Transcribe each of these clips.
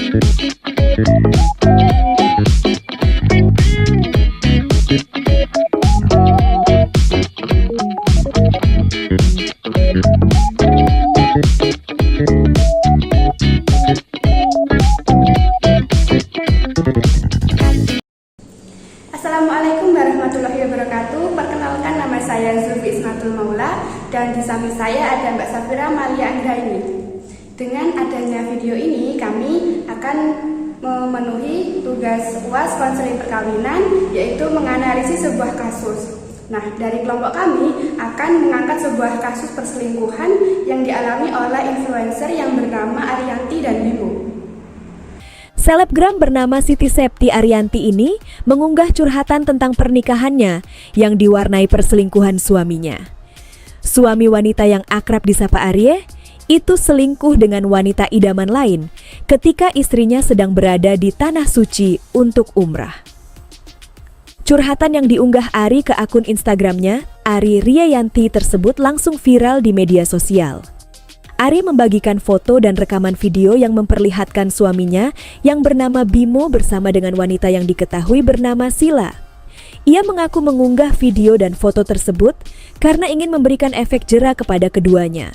Assalamualaikum warahmatullahi wabarakatuh. Perkenalkan, nama saya Zulfi Ismatul Maula dan di samping saya ada Mbak Safira Malia Anggraini. Dengan adanya video ini, kami akan memenuhi tugas UAS konseling perkawinan, yaitu menganalisis sebuah kasus. Nah, dari kelompok kami akan mengangkat sebuah kasus perselingkuhan yang dialami oleh influencer yang bernama Ariyanti dan Bimo. Selebgram bernama Siti Septi Ariyanti ini mengunggah curhatan tentang pernikahannya yang diwarnai perselingkuhan suaminya. Suami wanita yang akrab disapa Arye itu selingkuh dengan wanita idaman lain ketika istrinya sedang berada di Tanah Suci untuk umrah. Curhatan yang diunggah Ari ke akun Instagramnya, Ari Riyayanti tersebut langsung viral di media sosial. Ari membagikan foto dan rekaman video yang memperlihatkan suaminya yang bernama Bimo bersama dengan wanita yang diketahui bernama Sila. Ia mengaku mengunggah video dan foto tersebut karena ingin memberikan efek jera kepada keduanya.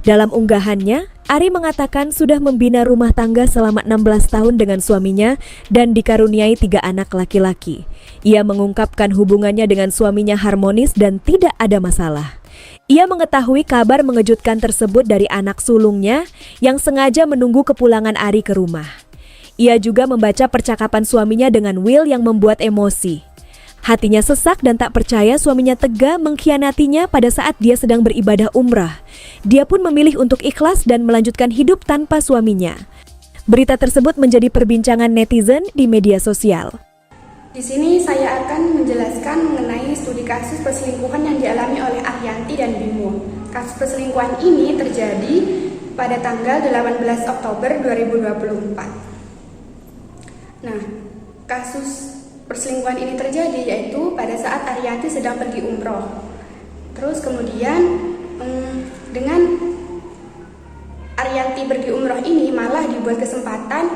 Dalam unggahannya, Ari mengatakan sudah membina rumah tangga selama 16 tahun dengan suaminya dan dikaruniai 3 anak laki-laki. Ia mengungkapkan hubungannya dengan suaminya harmonis dan tidak ada masalah. Ia mengetahui kabar mengejutkan tersebut dari anak sulungnya yang sengaja menunggu kepulangan Ari ke rumah. Ia juga membaca percakapan suaminya dengan Will yang membuat emosi. Hatinya sesak dan tak percaya suaminya tega mengkhianatinya pada saat dia sedang beribadah umrah. Dia pun memilih untuk ikhlas dan melanjutkan hidup tanpa suaminya. Berita tersebut menjadi perbincangan netizen di media sosial. Di sini saya akan menjelaskan mengenai studi kasus perselingkuhan yang dialami oleh Ariyanti dan Bimo. Kasus perselingkuhan ini terjadi pada tanggal 18 Oktober 2024. Nah, kasus perselingkuhan ini terjadi yaitu pada saat Ariyanti sedang pergi umroh. Terus kemudian dengan Ariyanti pergi umroh ini malah dibuat kesempatan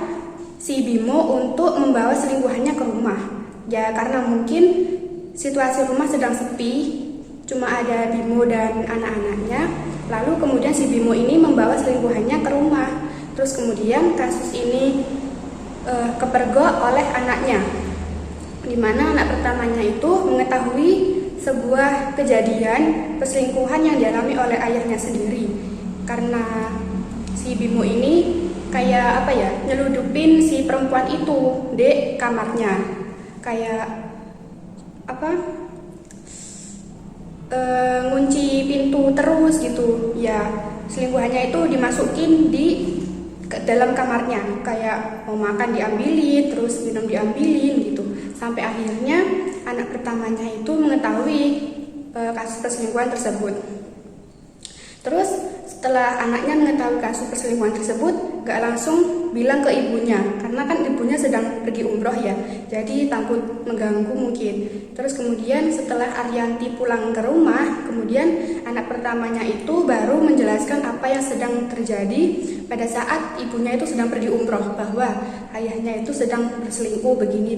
si Bimo untuk membawa selingkuhannya ke rumah. Ya karena mungkin situasi rumah sedang sepi, cuma ada Bimo dan anak-anaknya. Lalu kemudian si Bimo ini membawa selingkuhannya ke rumah. Terus kemudian kasus ini kepergok oleh anaknya, di mana anak pertamanya itu mengetahui sebuah kejadian perselingkuhan yang dialami oleh ayahnya sendiri. Karena si Bimo ini kayak nyeludupin si perempuan itu di kamarnya. Ngunci pintu terus gitu. Ya, selingkuhannya itu dimasukin ke dalam kamarnya. Kayak mau makan diambilin, terus minum diambilin gitu. Sampai akhirnya anak pertamanya itu mengetahui kasus perselingkuhan tersebut. Terus setelah anaknya mengetahui kasus perselingkuhan tersebut, gak langsung bilang ke ibunya, karena kan ibunya sedang pergi umroh ya, jadi takut mengganggu mungkin. Terus kemudian setelah Ariyanti pulang ke rumah, kemudian anak pertamanya itu baru menjelaskan apa yang sedang terjadi pada saat ibunya itu sedang pergi umroh, bahwa ayahnya itu sedang berselingkuh begini.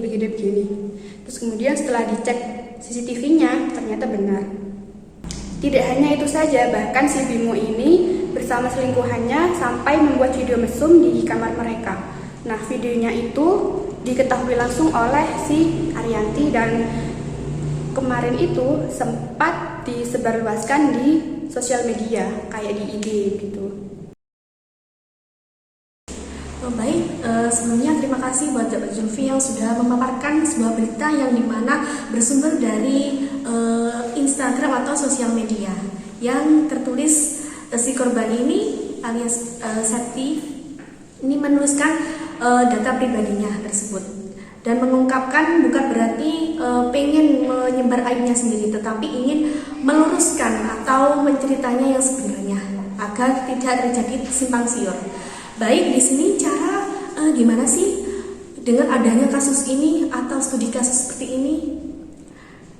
Terus kemudian setelah dicek CCTV-nya, ternyata benar. Tidak hanya itu saja, bahkan si Bimo ini bersama selingkuhannya sampai membuat video mesum di kamar mereka. Nah, videonya itu diketahui langsung oleh si Ariyanti dan kemarin itu sempat disebarluaskan di sosial media, kayak di IG gitu. Baik, sebelumnya terima kasih buat Mbak Zulfi yang sudah memaparkan sebuah berita yang dimana bersumber dari Instagram atau sosial media yang tertulis si korban ini alias Septi ini menuliskan data pribadinya tersebut dan mengungkapkan bukan berarti pengen menyebar aibnya sendiri, tetapi ingin meluruskan atau menceritanya yang sebenarnya agar tidak terjadi simpang siur. Baik, di sini cara gimana sih dengan adanya kasus ini atau studi kasus seperti ini?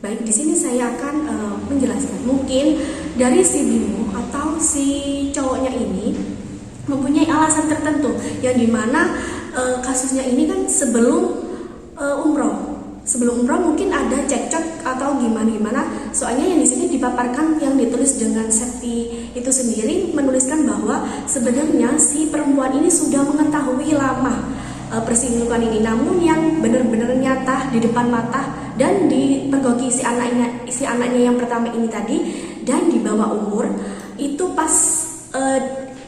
Baik, di sini saya akan menjelaskan. Mungkin dari si Bimo atau si cowoknya ini mempunyai alasan tertentu yang dimana kasusnya ini kan sebelum umroh. Sebelum umroh mungkin ada cekcok atau gimana. Soalnya yang di sini dipaparkan, yang ditulis dengan Septi itu sendiri menuliskan bahwa sebenarnya si perempuan ini sudah mengetahui lama perselingkuhan ini, namun yang benar-benar nyata di depan mata dan dipergoki si anaknya yang pertama ini tadi, dan di bawah umur itu pas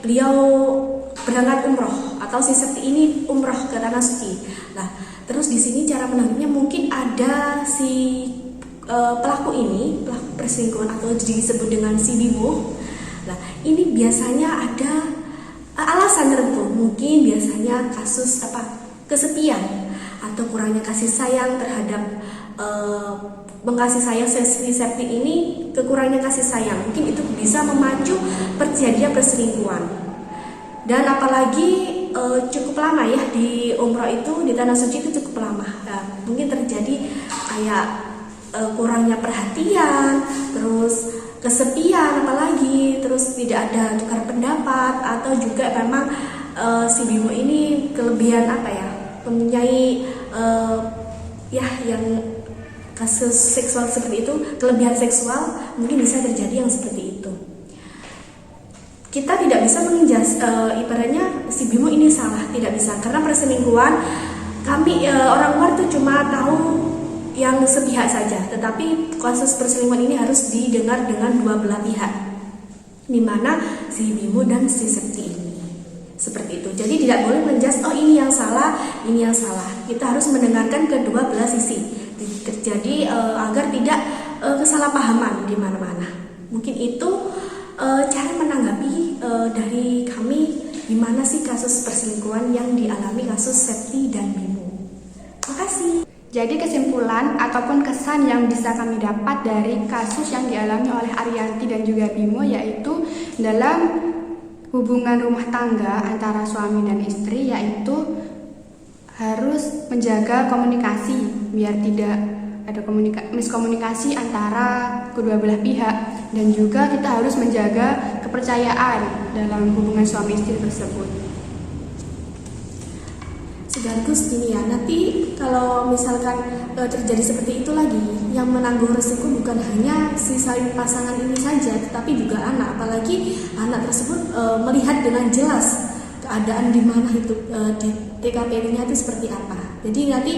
beliau berangkat umroh atau si Septi ini umroh ke tanah suci. Nah, terus di sini cara menanggungnya mungkin ada si pelaku perselingkuhan atau disebut dengan si Bimo. Nah, ini biasanya ada alasan tertentu, mungkin biasanya kasus kesepian atau kurangnya kasih sayang terhadap mengkasih sayang si Septi ini, kekurangannya kasih sayang mungkin itu bisa memacu terjadinya perselingkuhan. Dan apalagi cukup lama ya di umroh itu, di tanah suci itu cukup lama. Nah, mungkin terjadi kayak kurangnya perhatian, terus kesepian, apalagi terus tidak ada tukar pendapat, atau juga memang si Bimo ini kelebihan mempunyai yang kasus seksual seperti itu, kelebihan seksual, mungkin bisa terjadi yang seperti itu. Kita tidak bisa menginjas ibaratnya si Bimo ini salah, tidak bisa, karena perselingkuhan kami orang luar tuh cuma tahu yang sepihak saja, tetapi kasus perselingkuhan ini harus didengar dengan dua belah pihak, di mana si Bimo dan si Septi ini. Seperti itu. Jadi tidak boleh menjudge ini yang salah, ini yang salah. Kita harus mendengarkan kedua belah sisi. Jadi agar tidak kesalahpahaman di mana-mana. Mungkin itu cara menanggapi dari kami gimana sih kasus perselingkuhan yang dialami kasus Septi dan Bimo. Makasih. Jadi kesimpulan ataupun kesan yang bisa kami dapat dari kasus yang dialami oleh Ariyanti dan juga Bimo, yaitu dalam hubungan rumah tangga antara suami dan istri, yaitu harus menjaga komunikasi biar tidak ada miskomunikasi antara kedua belah pihak, dan juga kita harus menjaga kepercayaan dalam hubungan suami istri tersebut. Bagus gini ya, nanti kalau misalkan terjadi seperti itu lagi, yang menanggung resiko bukan hanya si saling pasangan ini saja, tetapi juga anak. Apalagi anak tersebut melihat dengan jelas keadaan di mana itu di TKP-nya itu seperti apa. Jadi nanti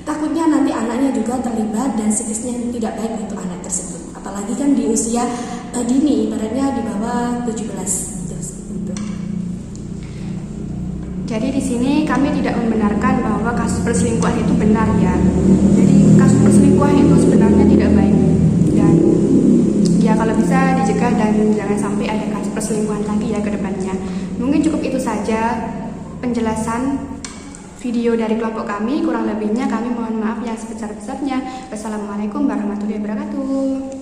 takutnya nanti anaknya juga terlibat dan psikisnya tidak baik untuk anak tersebut. Apalagi kan di usia dini, ibaratnya di bawah 17 gitu. Jadi di sini kami tidak membenarkan bahwa kasus perselingkuhan itu benar ya. Jadi kasus perselingkuhan itu sebenarnya tidak baik, dan ya kalau bisa dicegah dan jangan sampai ada kasus perselingkuhan lagi ya ke depannya. Mungkin cukup itu saja penjelasan video dari kelompok kami. Kurang lebihnya kami mohon maaf yang sebesar-besarnya. Wassalamualaikum warahmatullahi wabarakatuh.